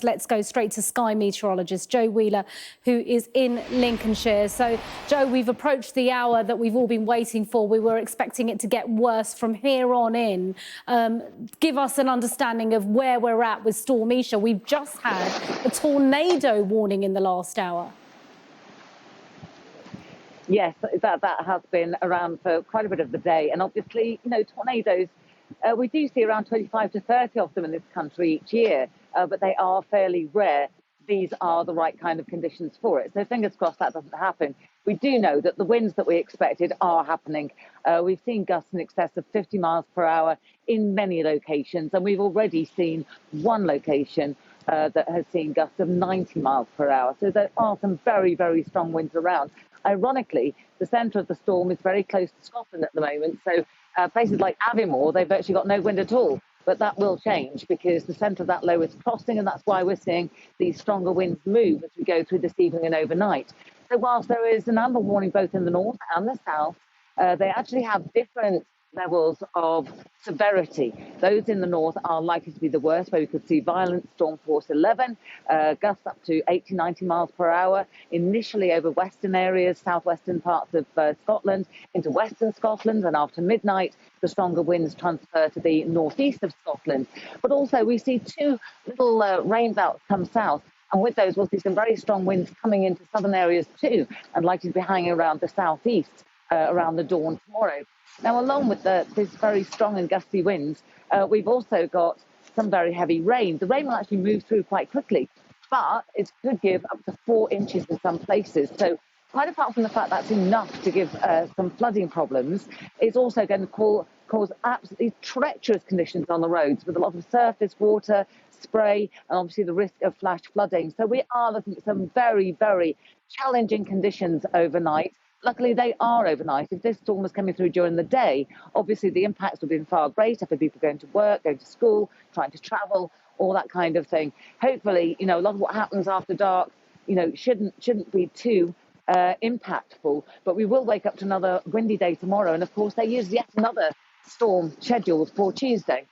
Let's go straight to Sky meteorologist Joe Wheeler, who is in Lincolnshire. So, Joe, we've approached the hour that we've all been waiting for. We were expecting it to get worse from here on in. Give us an understanding of where we're at with Storm Isha. We've just had a tornado warning in the last hour. Yes, that has been around for quite a bit of the day. And obviously, tornadoes, we do see around 25 to 30 of them in this country each year, but they are fairly rare. These are the right kind of conditions for it. So fingers crossed that doesn't happen. We do know that the winds that we expected are happening. We've seen gusts in excess of 50 miles per hour in many locations, and we've already seen one location that has seen gusts of 90 miles per hour. So there are some very, very strong winds around. Ironically, the centre of the storm is very close to Scotland at the moment. So places like Aviemore, they've actually got no wind at all. But that will change because the centre of that low is crossing, and that's why we're seeing these stronger winds move as we go through this evening and overnight. So whilst there is an amber warning both in the north and the south, they actually have different levels of severity. Those in the north are likely to be the worst, where we could see violent storm force 11, gusts up to 80, 90 miles per hour, initially over western areas, southwestern parts of Scotland, into western Scotland, and after midnight, the stronger winds transfer to the northeast of Scotland. But also we see two little rain belts come south, and with those we'll see some very strong winds coming into southern areas too, and likely to be hanging around the southeast around the dawn tomorrow. Now, along with this very strong and gusty winds, we've also got some very heavy rain. The rain will actually move through quite quickly, but it could give up to 4 inches in some places. So quite apart from the fact that's enough to give some flooding problems, it's also going to cause absolutely treacherous conditions on the roads with a lot of surface water, spray, and obviously the risk of flash flooding. So we are looking at some very, very challenging conditions overnight. Luckily, they are overnight. If this storm was coming through during the day, obviously the impacts would have been far greater for people going to work, going to school, trying to travel, all that kind of thing. Hopefully, a lot of what happens after dark, shouldn't be too impactful. But we will wake up to another windy day tomorrow. And of course, there is yet another storm scheduled for Tuesday.